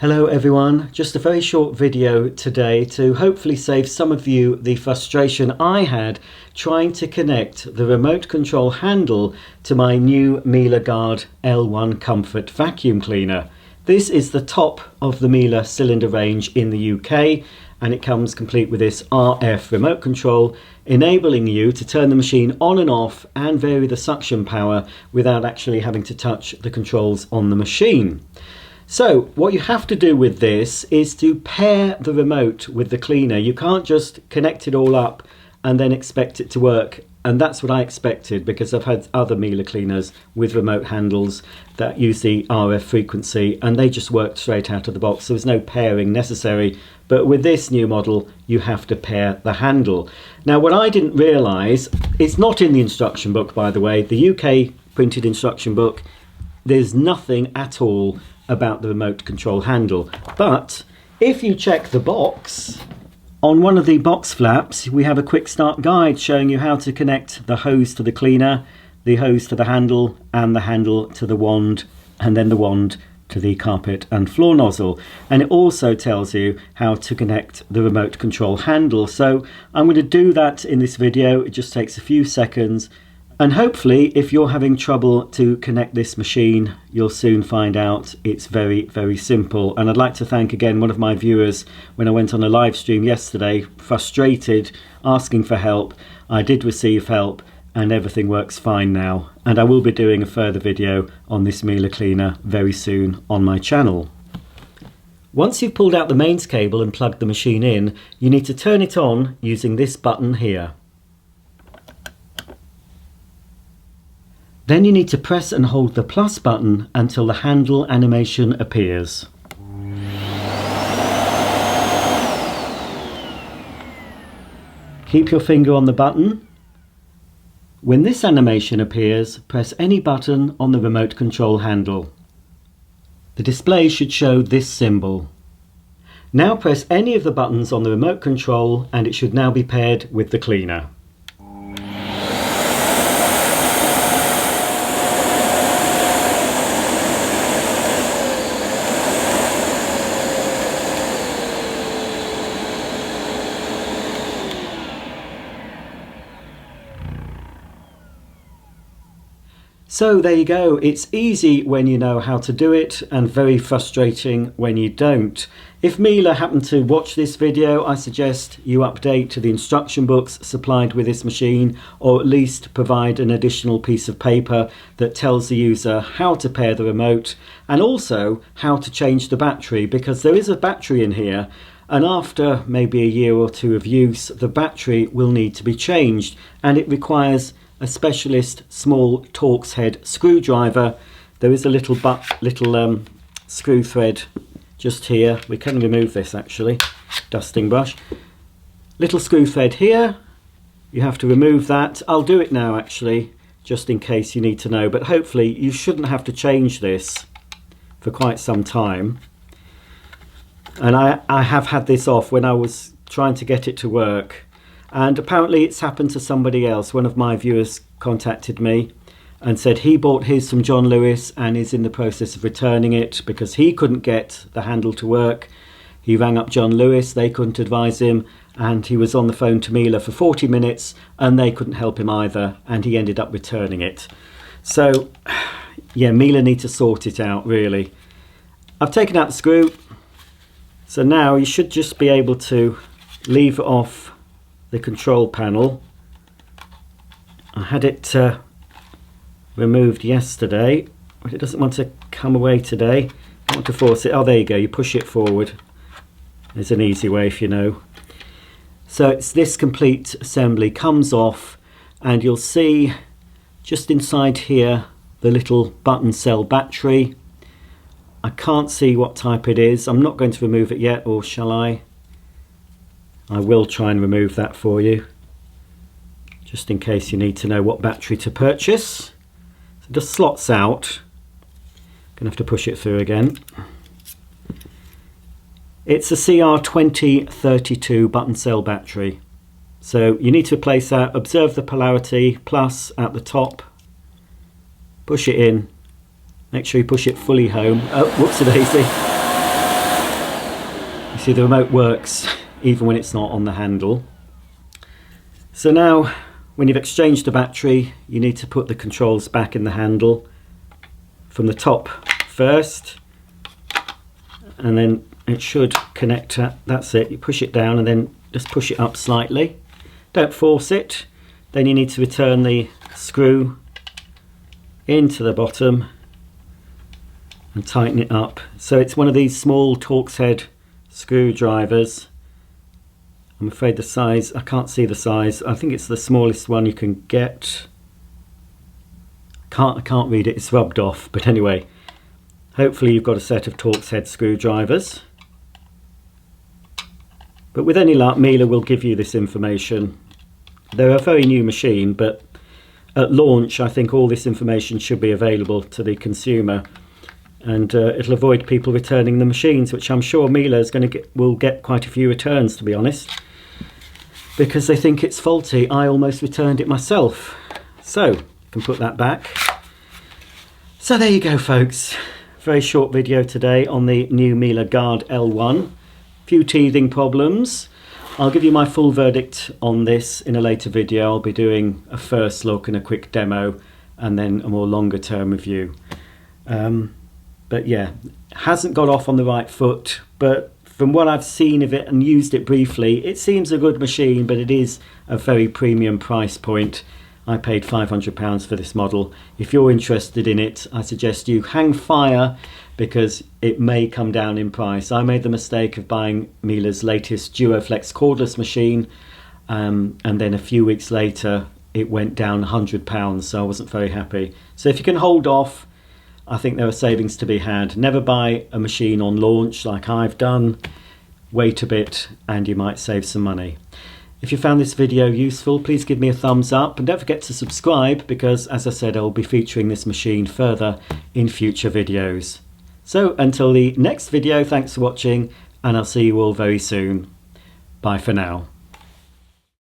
Hello everyone, just a very short video today to hopefully save some of you the frustration I had trying to connect the remote control handle to my new Miele Guard L1 Comfort vacuum cleaner. This is the top of the Miele cylinder range in the UK, and it comes complete with this RF remote control, enabling you to turn the machine on and off and vary the suction power without actually having to touch the controls on the machine. So what you have to do with this is to pair the remote with the cleaner. You can't just connect it all up and then expect it to work. And that's what I expected, because I've had other Miele cleaners with remote handles that use the RF frequency and they just worked straight out of the box. There was no pairing necessary. But with this new model, you have to pair the handle. Now, what I didn't realise, it's not in the instruction book, by the way, the UK printed instruction book, there's nothing at all about the remote control handle. But if you check the box, on one of the box flaps we have a quick start guide showing you how to connect the hose to the cleaner, the hose to the handle, and the handle to the wand, and then the wand to the carpet and floor nozzle. And it also tells you how to connect the remote control handle. So I'm going to do that in this video. It just takes a few seconds. And hopefully, if you're having trouble to connect this machine, you'll soon find out it's very, very simple. And I'd like to thank again one of my viewers when I went on a live stream yesterday, frustrated, asking for help. I did receive help and everything works fine now. And I will be doing a further video on this Miele cleaner very soon on my channel. Once you've pulled out the mains cable and plugged the machine in, you need to turn it on using this button here. Then you need to press and hold the plus button until the handle animation appears. Keep your finger on the button. When this animation appears, press any button on the remote control handle. The display should show this symbol. Now press any of the buttons on the remote control and it should now be paired with the cleaner. So there you go. It's easy when you know how to do it and very frustrating when you don't. If Miele happen to watch this video, I suggest you update to the instruction books supplied with this machine, or at least provide an additional piece of paper that tells the user how to pair the remote and also how to change the battery, because there is a battery in here, and after maybe a year or two of use, the battery will need to be changed, and it requires a specialist small Torx head screwdriver. There is a little screw thread just here. We can remove this actually, dusting brush. Little screw thread here. You have to remove that. I'll do it now actually, just in case you need to know, but hopefully you shouldn't have to change this for quite some time. And I have had this off when I was trying to get it to work. And apparently it's happened to somebody else. One of my viewers contacted me and said he bought his from John Lewis and is in the process of returning it because he couldn't get the handle to work. He rang up John Lewis, they couldn't advise him, and he was on the phone to Miele for 40 minutes and they couldn't help him either, and he ended up returning it. So yeah, Miele need to sort it out really. I've taken out the screw, so now you should just be able to leave it off the control panel. I had it removed yesterday, but it doesn't want to come away today. I want to force it. Oh, there you go. You push it forward. There's an easy way if you know. So it's this complete assembly comes off, and you'll see just inside here the little button cell battery. I can't see what type it is. I'm not going to remove it yet, or shall I? I will try and remove that for you, just in case you need to know what battery to purchase. So it just slots out. Gonna have to push it through again. It's a CR2032 button cell battery. So you need to place that, observe the polarity, plus at the top, push it in, make sure you push it fully home. Oh, whoops-a-daisy. see the remote works even when it's not on the handle. So now when you've exchanged the battery, you need to put the controls back in the handle from the top first, and then it should connect. That's it, you push it down and then just push it up slightly, don't force it. Then you need to return the screw into the bottom and tighten it up. So it's one of these small Torx head screwdrivers. I'm afraid the size, I can't see the size. I think it's the smallest one you can get. I can't read it, it's rubbed off, but anyway, hopefully you've got a set of Torx head screwdrivers. But with any luck, Miele will give you this information. They're a very new machine, but at launch I think all this information should be available to the consumer, and it'll avoid people returning the machines, which I'm sure Miele is will get quite a few returns, to be honest, because they think it's faulty. I almost returned it myself. So you can put that back. So there you go, folks. Very short video today on the new Miele Guard L1. Few teething problems. I'll give you my full verdict on this in a later video. I'll be doing a first look and a quick demo and then a more longer term review. But yeah, hasn't got off on the right foot, but from what I've seen of it and used it briefly, it seems a good machine, but it is a very premium price point. I paid £500 for this model. If you're interested in it, I suggest you hang fire, because it may come down in price. I made the mistake of buying Miele's latest Duroflex cordless machine, and then a few weeks later it went down £100, so I wasn't very happy. So if you can hold off, I think there are savings to be had. Never buy a machine on launch like I've done. Wait a bit and you might save some money. If you found this video useful, please give me a thumbs up and don't forget to subscribe, because as I said, I'll be featuring this machine further in future videos. So until the next video, thanks for watching, and I'll see you all very soon. Bye for now.